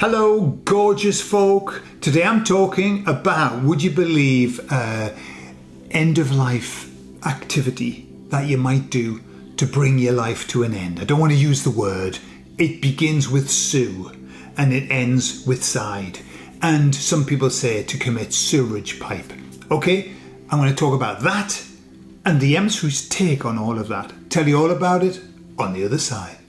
Hello, gorgeous folk. Today I'm talking about, would you believe, end-of-life activity that you might do to bring your life to an end. I don't want to use the word. It begins with Sue and it ends with side. And some people say to commit sewage pipe. Okay, I'm going to talk about that and the emissary's take on all of that. Tell you all about it on the other side.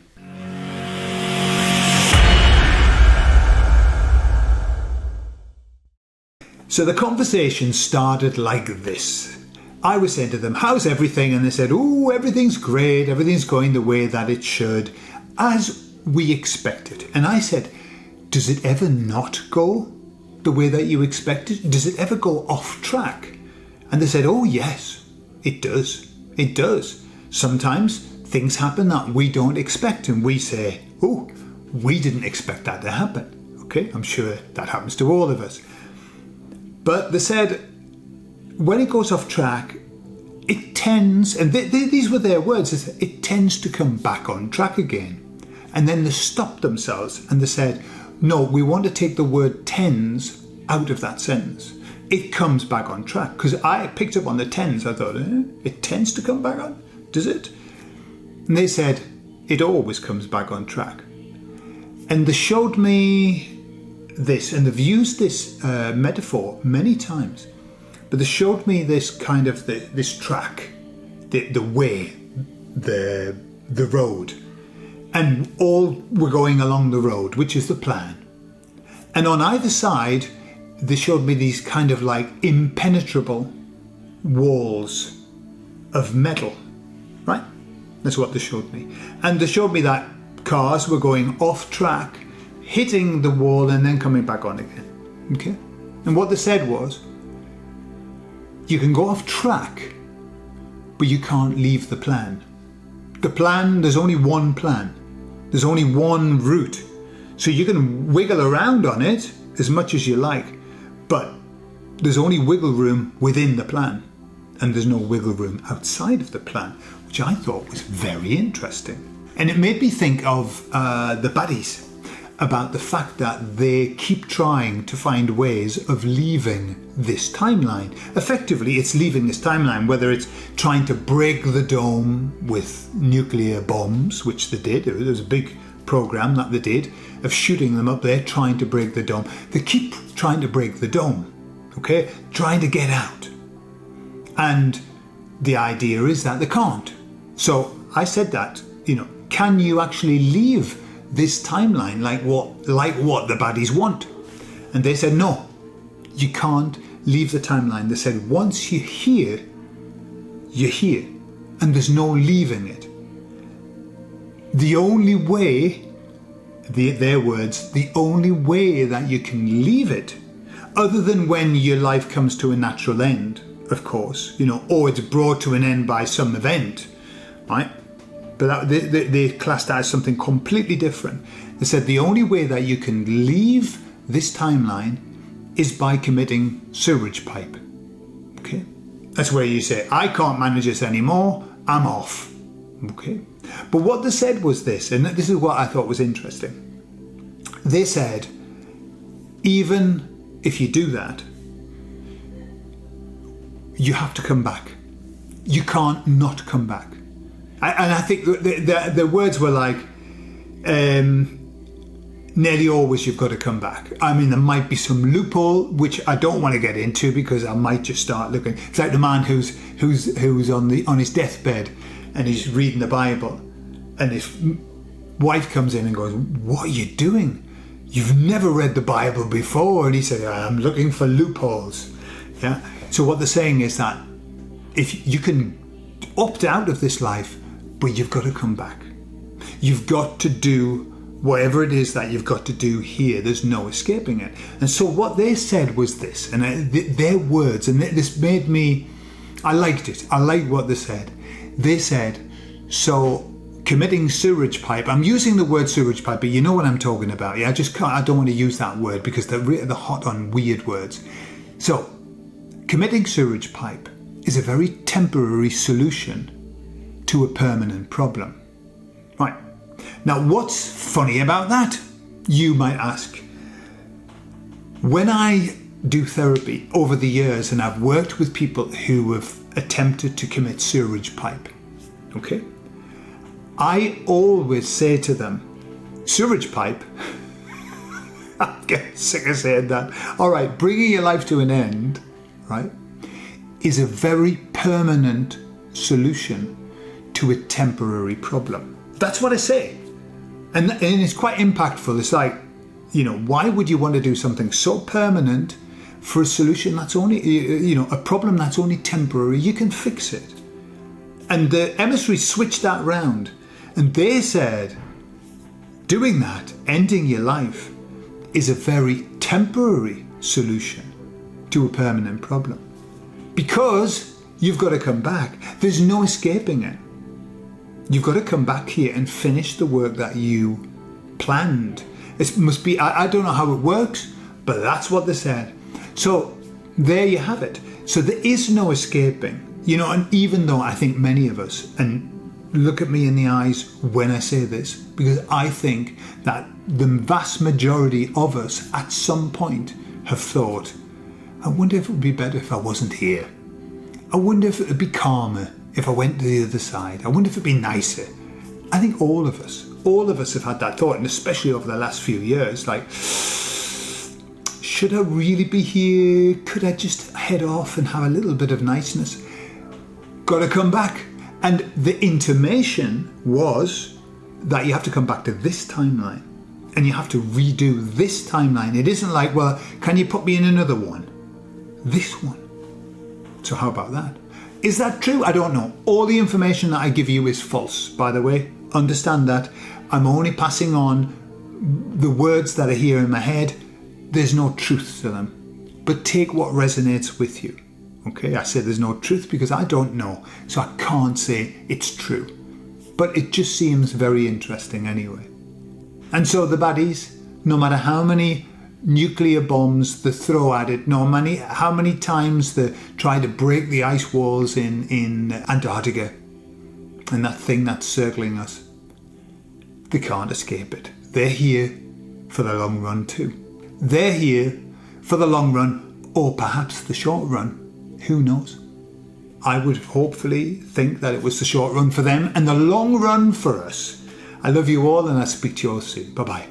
So the conversation started like this. I was saying to them, how's everything? And they said, oh, everything's great. Everything's going the way that it should, as we expected. And I said, does it ever not go the way that you expected? Does it ever go off track? And they said, oh, yes, it does. It does. Sometimes things happen that we don't expect. And we say, oh, we didn't expect that to happen. Okay, I'm sure that happens to all of us. But they said, when it goes off track, it tends, and these were their words, it tends to come back on track again. And then they stopped themselves and they said, no, we want to take the word tends out of that sentence. It comes back on track. Because I picked up on the tends. I thought, it tends to come back on? Does it? And they said, it always comes back on track. And they showed me this, and they've used this metaphor many times, but they showed me this kind of this track, the way, the road, and all were going along the road, which is the plan. And on either side, they showed me these kind of like impenetrable walls of metal, right? That's what they showed me. And they showed me that cars were going off track, hitting the wall and then coming back on again. Okay? And what they said was, you can go off track, but you can't leave the plan. The plan, there's only one plan. There's only one route. So you can wiggle around on it as much as you like, but there's only wiggle room within the plan. And there's no wiggle room outside of the plan, which I thought was very interesting. And it made me think of the baddies, about the fact that they keep trying to find ways of leaving this timeline. Effectively, it's leaving this timeline, whether it's trying to break the dome with nuclear bombs, which they did. There was a big program that they did of shooting them up there, trying to break the dome. They keep trying to break the dome, okay? Trying to get out. And the idea is that they can't. So I said that, can you actually leave this timeline like what the baddies want? And they said, no, you can't leave the timeline. They said, once you're here, and there's no leaving it. The only way, their words, the only way that you can leave it, other than when your life comes to a natural end, of course, or it's brought to an end by some event, right? But they classed that as something completely different. They said the only way that you can leave this timeline is by committing sewage pipe. Okay? That's where you say, I can't manage this anymore, I'm off. Okay? But what they said was this, and this is what I thought was interesting. They said, even if you do that, you have to come back. You can't not come back. And I think the words were like, nearly always you've got to come back. I mean, there might be some loophole, which I don't want to get into because I might just start looking. It's like the man who's on his deathbed and he's reading the Bible, and his wife comes in and goes, what are you doing? You've never read the Bible before. And he said, I'm looking for loopholes. Yeah. So what they're saying is that if you can opt out of this life, but you've got to come back. You've got to do whatever it is that you've got to do here. There's no escaping it. And so what they said was this, and their words, and this made me, I liked it. I liked what they said. They said, so committing sewage pipe, I'm using the word sewage pipe, but you know what I'm talking about. Yeah, I don't want to use that word because they're hot on weird words. So committing sewage pipe is a very temporary solution to a permanent problem. Right. Now, what's funny about that? You might ask. When I do therapy over the years, and I've worked with people who have attempted to commit sewerage pipe, okay, I always say to them, sewerage pipe, I get sick of saying that, all right, bringing your life to an end, right, is a very permanent solution to a temporary problem. That's what I say. And it's quite impactful. It's like, why would you want to do something so permanent for a solution that's only, a problem that's only temporary? You can fix it. And the emissaries switched that round, and they said, doing that, ending your life, is a very temporary solution to a permanent problem. Because you've got to come back. There's no escaping it. You've got to come back here and finish the work that you planned. It must be, I don't know how it works, but that's what they said. So there you have it. So there is no escaping, and even though I think many of us, and look at me in the eyes when I say this, because I think that the vast majority of us at some point have thought, I wonder if it would be better if I wasn't here. I wonder if it would be calmer if I went to the other side. I wonder if it'd be nicer. I think all of us have had that thought, and especially over the last few years, like, should I really be here? Could I just head off and have a little bit of niceness? Got to come back. And the intimation was that you have to come back to this timeline, and you have to redo this timeline. It isn't like, well, can you put me in another one? This one. So how about that? Is that true? I don't know. All the information that I give you is false, by the way. Understand that. I'm only passing on the words that are here in my head. There's no truth to them. But take what resonates with you. Okay, I say there's no truth because I don't know. So I can't say it's true. But it just seems very interesting anyway. And so the baddies, no matter how many nuclear bombs they throw at it, how many times they try to break the ice walls in Antarctica and that thing that's circling us, they can't escape it. They're here for the long run too. They're here for the long run, or perhaps the short run. Who knows? I would hopefully think that it was the short run for them and the long run for us. I love you all, and I'll speak to you all soon. Bye-bye.